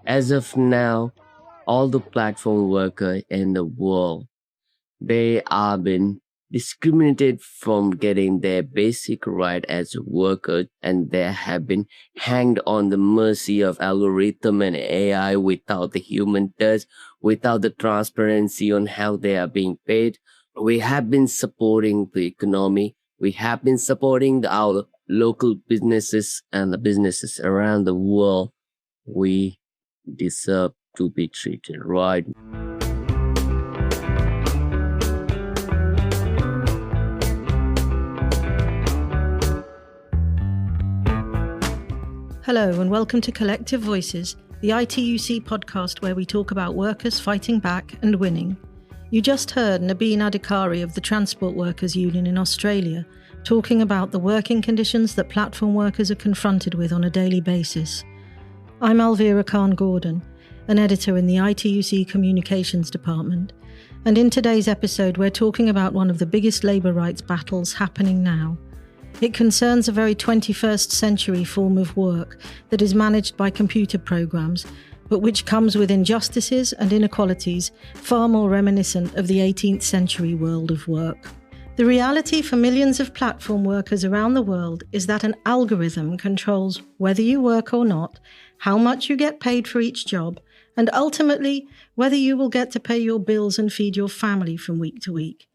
As of now, all the platform workers in the world, they are being discriminated from getting their basic right as a worker, and they have been hanged on the mercy of algorithm and AI without the human touch, without the transparency on how they are being paid. We have been supporting the economy. We have been supporting our local businesses and the businesses around the world. We deserve to be treated right. Hello and welcome to Collective Voices, the ITUC podcast where we talk about workers fighting back and winning. You just heard Nabeen Adhikari of the Transport Workers Union in Australia talking about the working conditions that platform workers are confronted with on a daily basis. I'm Alvira Khan-Gordon, an editor in the ITUC Communications Department, and in today's episode we're talking about one of the biggest labour rights battles happening now. It concerns a very 21st century form of work that is managed by computer programs, but which comes with injustices and inequalities far more reminiscent of the 18th century world of work. The reality for millions of platform workers around the world is that an algorithm controls whether you work or not, how much you get paid for each job, and ultimately whether you will get to pay your bills and feed your family from week to week.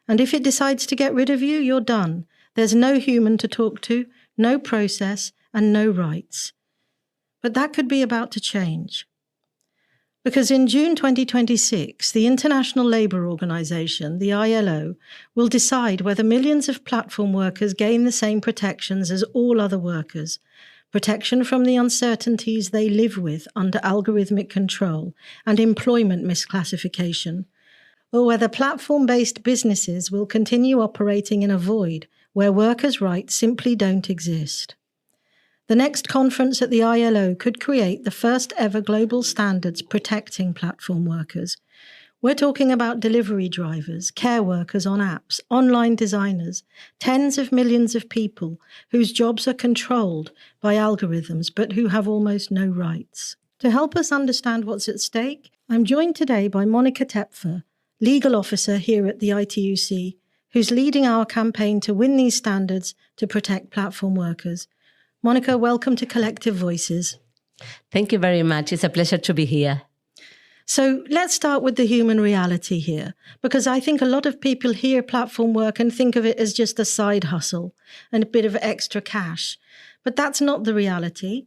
And if it decides to get rid of you, you're done. There's no human to talk to, no process, and no rights. But that could be about to change. Because in June 2026, the International Labour Organization, the ILO, will decide whether millions of platform workers gain the same protections as all other workers, protection from the uncertainties they live with under algorithmic control and employment misclassification, or whether platform-based businesses will continue operating in a void where workers' rights simply don't exist. The next conference at the ILO could create the first ever global standards protecting platform workers. We're talking about delivery drivers, care workers on apps, online designers, tens of millions of people whose jobs are controlled by algorithms but who have almost no rights. To help us understand what's at stake, I'm joined today by Monica Tepfer, legal officer here at the ITUC, who's leading our campaign to win these standards to protect platform workers. Monica, welcome to Collective Voices. Thank you very much. It's a pleasure to be here. So let's start with the human reality here, because I think a lot of people hear platform work and think of it as just a side hustle and a bit of extra cash. But that's not the reality.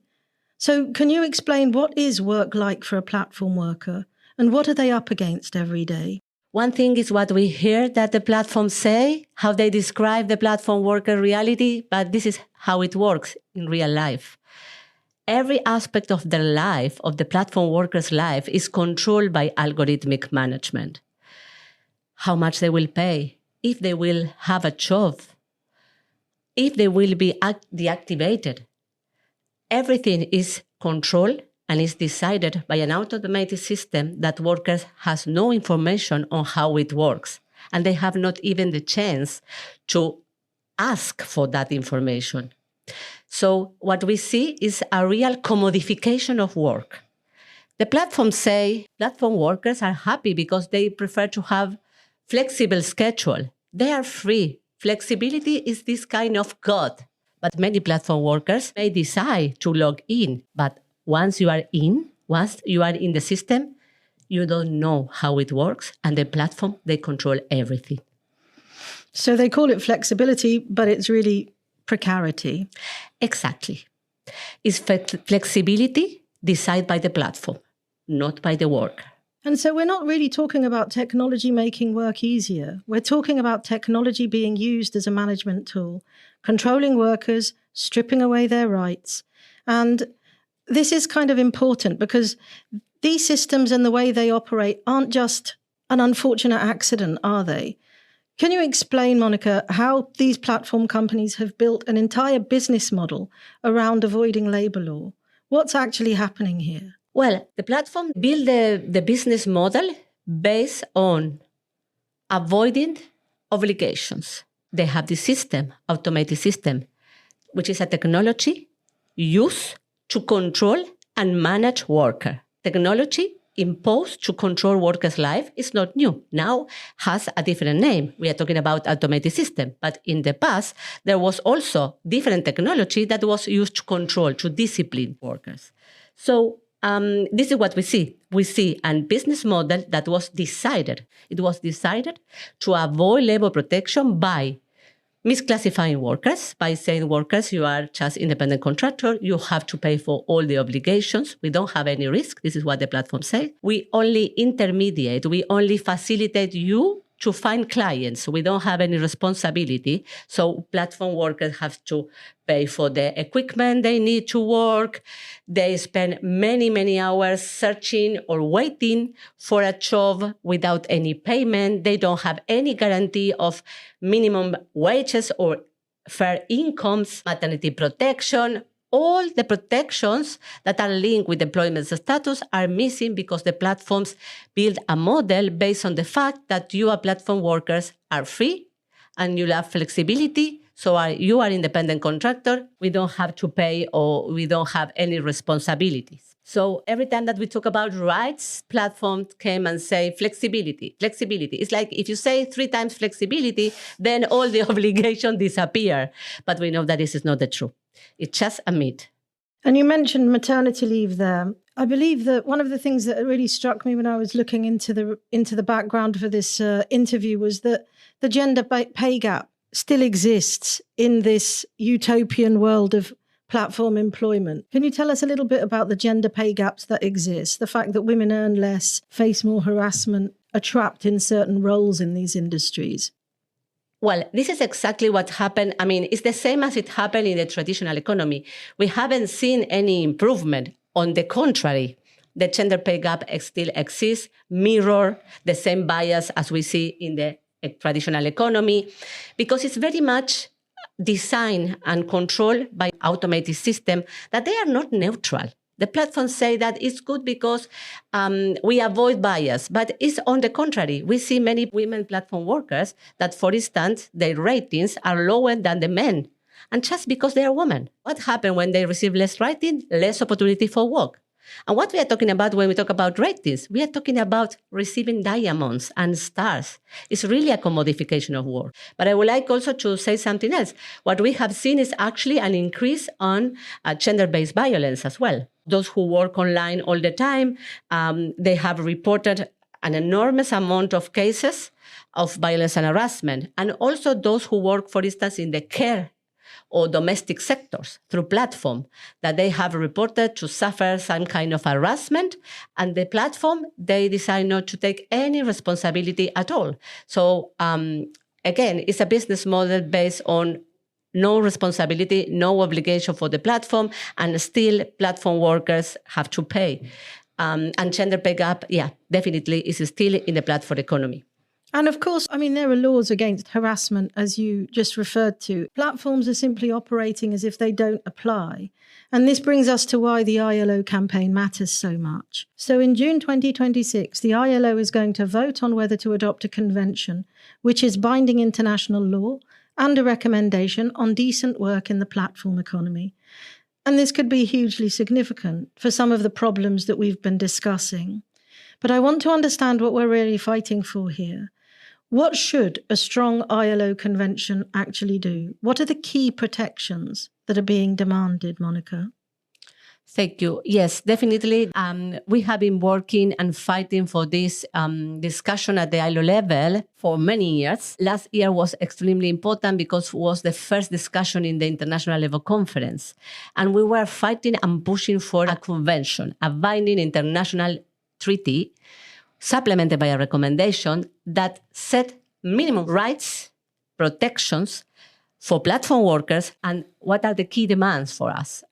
So can you explain what is work like for a platform worker and what are they up against every day? One thing is what we hear that the platforms say, how they describe the platform worker reality, but this is how it works in real life. Every aspect of their life, of the platform worker's life, is controlled by algorithmic management. How much they will pay, if they will have a job, if they will be deactivated. Everything is controlled and is decided by an automated system that workers has no information on how it works. And they have not even the chance to ask for that information. So what we see is a real commodification of work. The platforms say platform workers are happy because they prefer to have flexible schedule. They are free. Flexibility is this kind of God. But many platform workers may decide to log in, but once you are in the system, you don't know how it works. And the platform, they control everything. So they call it flexibility, but it's really precarity. Exactly. It's flexibility decided by the platform, not by the worker. And so we're not really talking about technology making work easier. We're talking about technology being used as a management tool, controlling workers, stripping away their rights. And this is kind of important because these systems and the way they operate aren't just an unfortunate accident, are they? Can you explain, Monica, how these platform companies have built an entire business model around avoiding labour law? What's actually happening here? Well, the platform built the business model based on avoiding obligations. They have this system, automated system, which is a technology used to control and manage worker. Technology imposed to control workers' life is not new. Now has a different name. We are talking about automated system. But in the past, there was also different technology that was used to control, to discipline workers. So this is what we see. We see a business model that was decided. It was decided to avoid labor protection by misclassifying workers, by saying workers, you are just independent contractor, you have to pay for all the obligations. We don't have any risk. This is what the platform says. We only intermediate, we only facilitate you to find clients. We don't have any responsibility. So platform workers have to pay for the equipment they need to work. They spend many, many hours searching or waiting for a job without any payment. They don't have any guarantee of minimum wages or fair incomes, maternity protection. All the protections that are linked with employment status are missing because the platforms build a model based on the fact that you are platform workers are free and you have flexibility. So you are independent contractor. We don't have to pay or we don't have any responsibilities. So every time that we talk about rights, platforms came and say flexibility, flexibility. It's like if you say 3 times flexibility, then all the obligations disappear. But we know that this is not the truth. It's just a myth. And you mentioned maternity leave there. I believe that one of the things that really struck me when I was looking into the background for this interview was that the gender pay gap still exists in this utopian world of platform employment. Can you tell us a little bit about the gender pay gaps that exist, the fact that women earn less, face more harassment, are trapped in certain roles in these industries? Well, this is exactly what happened. I mean, it's the same as it happened in the traditional economy. We haven't seen any improvement. On the contrary, the gender pay gap still exists, mirror the same bias as we see in the traditional economy, because it's very much designed and controlled by automated system that they are not neutral. The platforms say that it's good because we avoid bias, but it's on the contrary. We see many women platform workers that, for instance, their ratings are lower than the men. And just because they are women. What happens when they receive less rating? Less opportunity for work. And what we are talking about when we talk about ratings, we are talking about receiving diamonds and stars. It's really a commodification of work. But I would like also to say something else. What we have seen is actually an increase on gender-based violence as well. Those who work online all the time, they have reported an enormous amount of cases of violence and harassment. And also those who work, for instance, in the care or domestic sectors through platform that they have reported to suffer some kind of harassment, and the platform, they decide not to take any responsibility at all. So again, it's a business model based on no responsibility, no obligation for the platform, and still platform workers have to pay. And gender pay gap, yeah, definitely is still in the platform economy. And of course, I mean, there are laws against harassment, as you just referred to. Platforms are simply operating as if they don't apply. And this brings us to why the ILO campaign matters so much. So in June 2026, the ILO is going to vote on whether to adopt a convention, which is binding international law, and a recommendation on decent work in the platform economy. And this could be hugely significant for some of the problems that we've been discussing. But I want to understand what we're really fighting for here. What should a strong ILO convention actually do? What are the key protections that are being demanded, Monica? Thank you. Yes, definitely. We have been working and fighting for this discussion at the ILO level for many years. Last year was extremely important because it was the first discussion in the International Labour Conference. And we were fighting and pushing for a convention, a binding international treaty, supplemented by a recommendation that set minimum rights, protections for platform workers, and what are the key demands for us.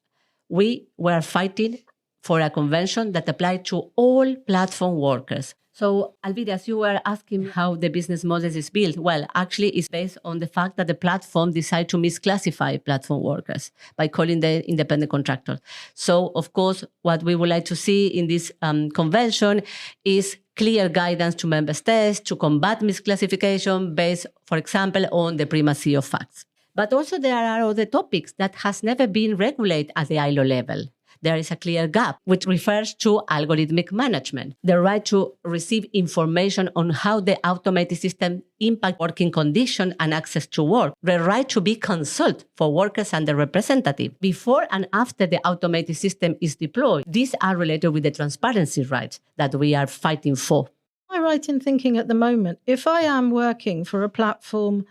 We were fighting for a convention that applied to all platform workers. So, Alvira, as you were asking how the business model is built, well, actually it's based on the fact that the platform decided to misclassify platform workers by calling them independent contractors. So, of course, what we would like to see in this convention is clear guidance to member states to combat misclassification based, for example, on the primacy of facts. But also there are other topics that has never been regulated at the ILO level. There is a clear gap, which refers to algorithmic management, the right to receive information on how the automated system impact working conditions and access to work, the right to be consulted for workers and their representative before and after the automated system is deployed. These are related with the transparency rights that we are fighting for. Am I right in thinking at the moment, if I am working for a platform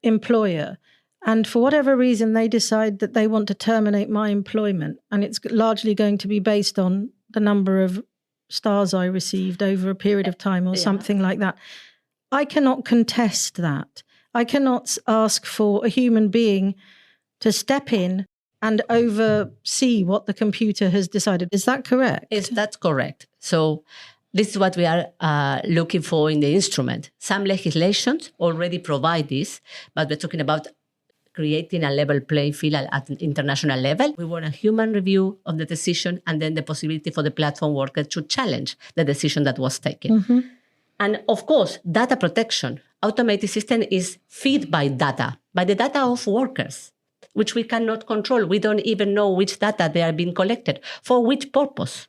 employer, and for whatever reason, they decide that they want to terminate my employment, and it's largely going to be based on the number of stars I received over a period of time or something like that, I cannot contest that. I cannot ask for a human being to step in and oversee what the computer has decided. Is that correct? That's correct. So this is what we are looking for in the instrument. Some legislations already provide this, but we're talking about creating a level playing field at an international level. We want a human review of the decision and then the possibility for the platform worker to challenge the decision that was taken. Mm-hmm. And of course, data protection. Automated system is fed by data, by the data of workers, which we cannot control. We don't even know which data they are being collected, for which purpose.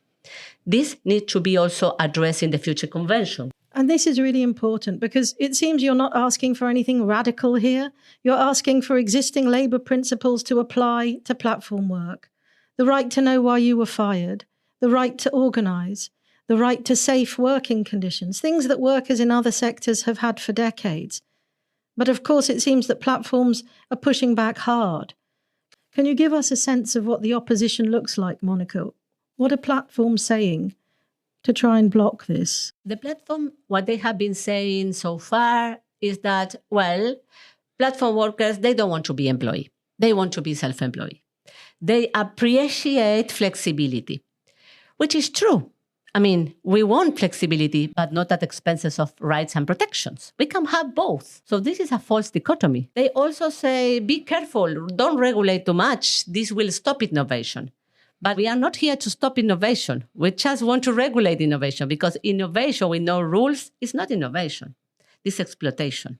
This needs to be also addressed in the future convention. And this is really important because it seems you're not asking for anything radical here. You're asking for existing labour principles to apply to platform work. The right to know why you were fired, the right to organise, the right to safe working conditions, things that workers in other sectors have had for decades. But of course, it seems that platforms are pushing back hard. Can you give us a sense of what the opposition looks like, Monica? What are platforms saying to try and block this? The platform, what they have been saying so far is that, well, platform workers, they don't want to be employee. They want to be self-employed. They appreciate flexibility, which is true. I mean, we want flexibility, but not at the expenses of rights and protections. We can have both. So this is a false dichotomy. They also say, be careful, don't regulate too much. This will stop innovation. But we are not here to stop innovation. We just want to regulate innovation because innovation with no rules is not innovation. This exploitation.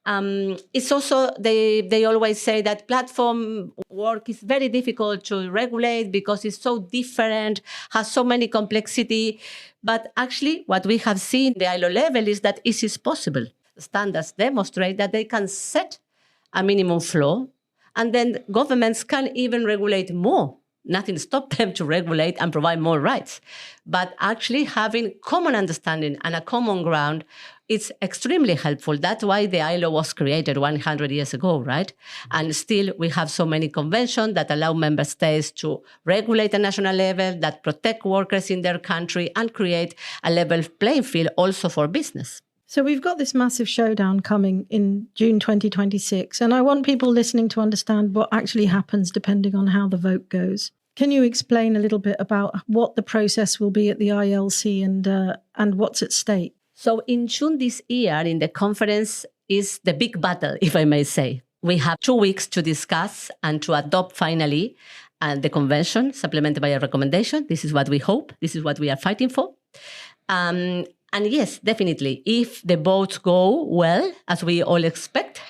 It's also, they always say that platform work is very difficult to regulate because it's so different, has so many complexity. But actually, what we have seen at the ILO level is that it is possible. Standards demonstrate that they can set a minimum floor, and then governments can even regulate more. Nothing stops them to regulate and provide more rights. But actually having common understanding and a common ground, it's extremely helpful. That's why the ILO was created 100 years ago, right? And still we have so many conventions that allow member states to regulate at national level, that protect workers in their country and create a level playing field also for business. So we've got this massive showdown coming in June 2026, and I want people listening to understand what actually happens depending on how the vote goes. Can you explain a little bit about what the process will be at the ILC and what's at stake? So in June this year, in the conference, is the big battle, if I may say. We have 2 weeks to discuss and to adopt finally the convention, supplemented by a recommendation. This is what we hope. This is what we are fighting for. And yes, definitely, if the votes go well, as we all expect,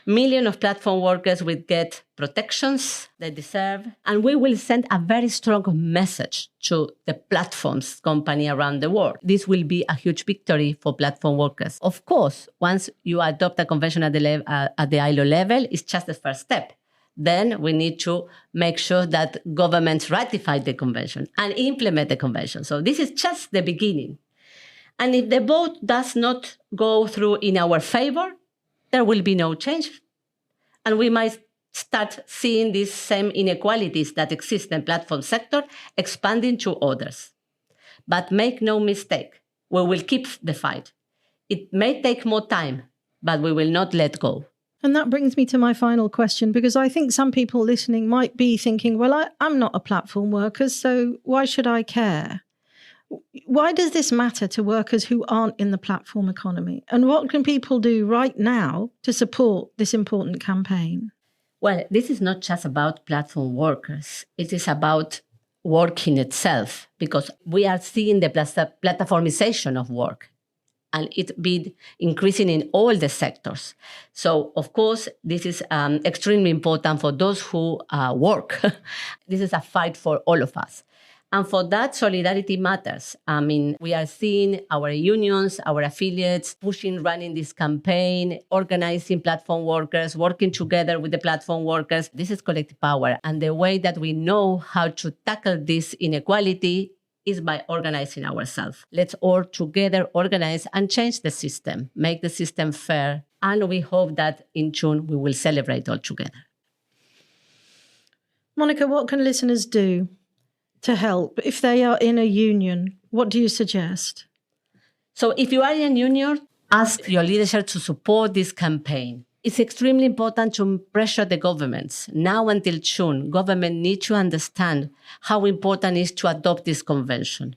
millions of platform workers will get protections they deserve. And we will send a very strong message to the platforms company around the world. This will be a huge victory for platform workers. Of course, once you adopt a convention at the ILO level, it's just the first step. Then we need to make sure that governments ratify the convention and implement the convention. So this is just the beginning. And if the vote does not go through in our favor, there will be no change. And we might start seeing these same inequalities that exist in the platform sector expanding to others. But make no mistake, we will keep the fight. It may take more time, but we will not let go. And that brings me to my final question, because I think some people listening might be thinking, well, I'm not a platform worker, so why should I care? Why does this matter to workers who aren't in the platform economy? And what can people do right now to support this important campaign? Well, this is not just about platform workers. It is about work in itself, because we are seeing the platformization of work, and it be increasing in all the sectors. So, of course, this is extremely important for those who work. This is a fight for all of us. And for that, solidarity matters. I mean, we are seeing our unions, our affiliates running this campaign, organizing platform workers, working together with the platform workers. This is collective power. And the way that we know how to tackle this inequality is by organizing ourselves. Let's all together organize and change the system, make the system fair. And we hope that in June we will celebrate all together. Monica, what can listeners do to help? If they are in a union, what do you suggest? So if you are in a union, ask your leadership to support this campaign. It's extremely important to pressure the governments. Now until June, government need to understand how important it is to adopt this convention,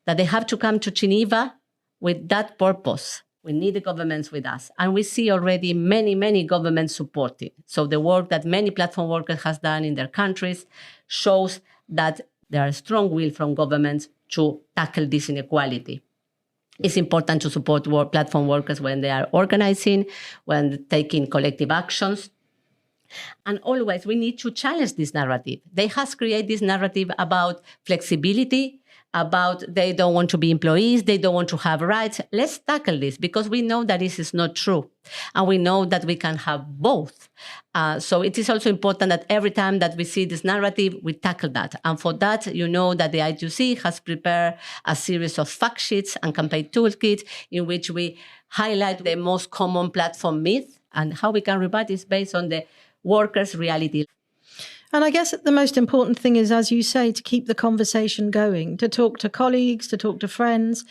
that they have to come to Geneva with that purpose. We need the governments with us. And we see already many governments supporting. So the work that many platform workers have done in their countries shows that there are strong will from governments to tackle this inequality. It's important to support platform workers when they are organizing, when taking collective actions. And always we need to challenge this narrative. They have created this narrative about flexibility, about they don't want to be employees, they don't want to have rights. Let's tackle this, because we know that this is not true. And we know that we can have both. So it is also important that every time that we see this narrative, we tackle that. And for that, you know that the ITUC has prepared a series of fact sheets and campaign toolkits in which we highlight the most common platform myth and how we can rebut this based on the workers' reality. And I guess the most important thing is, as you say, to keep the conversation going, to talk to colleagues, to talk to friends,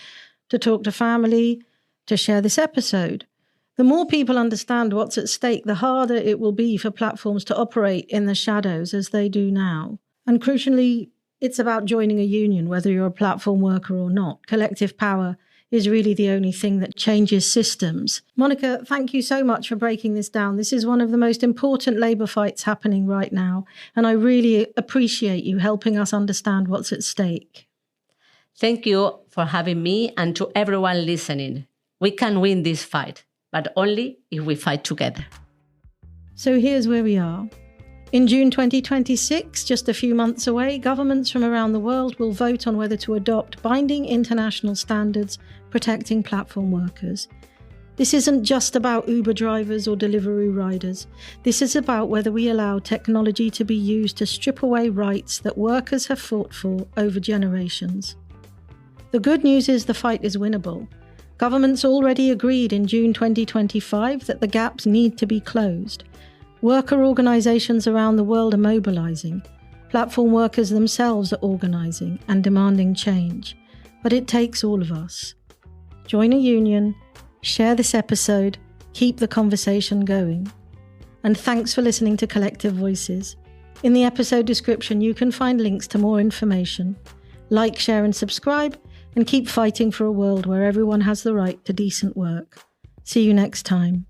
to talk to family, to share this episode. The more people understand what's at stake, the harder it will be for platforms to operate in the shadows as they do now. And crucially, it's about joining a union, whether you're a platform worker or not. Collective power is really the only thing that changes systems. Monica, thank you so much for breaking this down. This is one of the most important labour fights happening right now, and I really appreciate you helping us understand what's at stake. Thank you for having me, and to everyone listening. We can win this fight, but only if we fight together. So here's where we are. In June 2026, just a few months away, governments from around the world will vote on whether to adopt binding international standards protecting platform workers. This isn't just about Uber drivers or Deliveroo riders. This is about whether we allow technology to be used to strip away rights that workers have fought for over generations. The good news is the fight is winnable. Governments already agreed in June 2025 that the gaps need to be closed. Worker organisations around the world are mobilising. Platform workers themselves are organising and demanding change. But it takes all of us. Join a union, share this episode, keep the conversation going. And thanks for listening to Collective Voices. In the episode description, you can find links to more information. Like, share and subscribe, and keep fighting for a world where everyone has the right to decent work. See you next time.